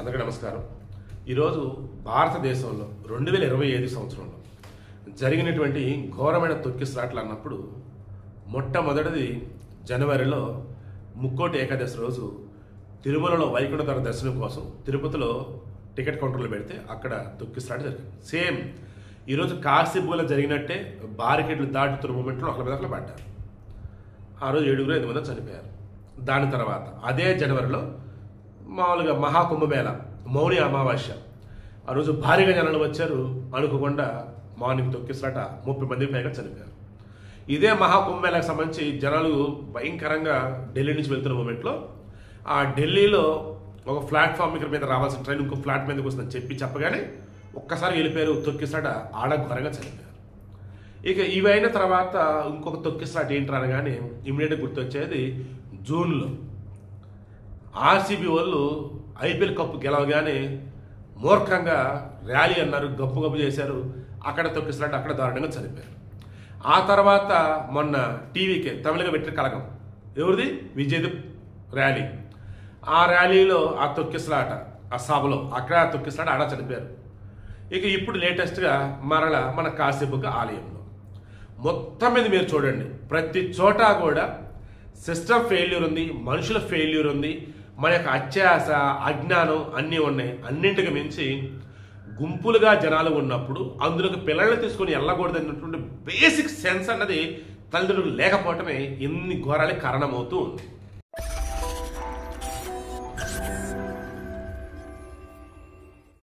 అందరికీ నమస్కారం. ఈరోజు భారతదేశంలో 2025 సంవత్సరంలో జరిగినటువంటి ఘోరమైన తొక్కిసలాటలు అన్నప్పుడు మొట్టమొదటిది జనవరిలో ముక్కోటి ఏకాదశి రోజు తిరుమలలో వైకుంఠ దర్శనం కోసం తిరుపతిలో టికెట్ కౌంటర్లు పెడితే అక్కడ తొక్కిసలాట జరిగింది. సేమ్ ఈరోజు కాశీబులో జరిగినట్టే బారికేడ్లు దాటుతున్న మూమెంట్లో ఒకరి మీద ఒకరు పడ్డారు. ఆ రోజు 7 మంది చనిపోయారు. దాని తర్వాత అదే జనవరిలో మామూలుగా మహాకుంభమేళ మౌని అమావాస్య ఆ రోజు భారీగా జనాలు వచ్చారు. అనుకోకుండా మార్నింగ్ తొక్కిసలాట 30 మందికి పైగా చనిపోయారు. ఇదే మహాకుంభమేళకు సంబంధించి జనాలు భయంకరంగా ఢిల్లీ నుంచి వెళ్తున్న మూమెంట్లో ఆ ఢిల్లీలో ఒక ప్లాట్ఫామ్ మీద రావాల్సిన ట్రైన్ ఇంకో ఫ్లాట్ మీదకి వస్తుందని చెప్పగానే ఒక్కసారి వెళ్ళిపోయారు. తొక్కిసలాట ఆడఘోరంగా చనిపోయారు. ఇక ఇవైన తర్వాత ఇంకొక తొక్కిసలాట ఏంటి అనగానే ఇమీడియట్గా గుర్తొచ్చేది జూన్లో ఆర్సీబీ వాళ్ళు ఐపీఎల్ కప్పు గెలవగానే మూర్ఖంగా ర్యాలీ అన్నారు, గప్పు చేశారు. అక్కడ తొక్కిసలాట అక్కడ దారుణంగా చనిపోయారు. ఆ తర్వాత మొన్న టీవీకే తమిళగా పెట్టిన కలగం ఎవరిది విజయ్ది ర్యాలీ. ఆ ర్యాలీలో ఆ తొక్కిసలాట ఆ సభలో అక్కడ తొక్కిసలాట ఆడ చనిపోయారు. ఇక ఇప్పుడు లేటెస్ట్గా మరల మన కాశీబుగ్గ ఆలయంలో మొత్తం మీద మీరు చూడండి, ప్రతి చోట కూడా సిస్టమ్ ఫెయిల్యూర్ ఉంది, మనుషుల ఫెయిల్యూర్ ఉంది, మన యొక్క అత్యాస అజ్ఞానం అన్నీ ఉన్నాయి. అన్నింటికి మించి గుంపులుగా జనాలు ఉన్నప్పుడు అందులోకి పిల్లల్ని తీసుకొని వెళ్ళకూడదు అన్నటువంటి బేసిక్ సెన్స్ అన్నది తల్లిదండ్రులు లేకపోవటమే ఎన్ని ఘోరాలకి కారణమవుతూ ఉంది.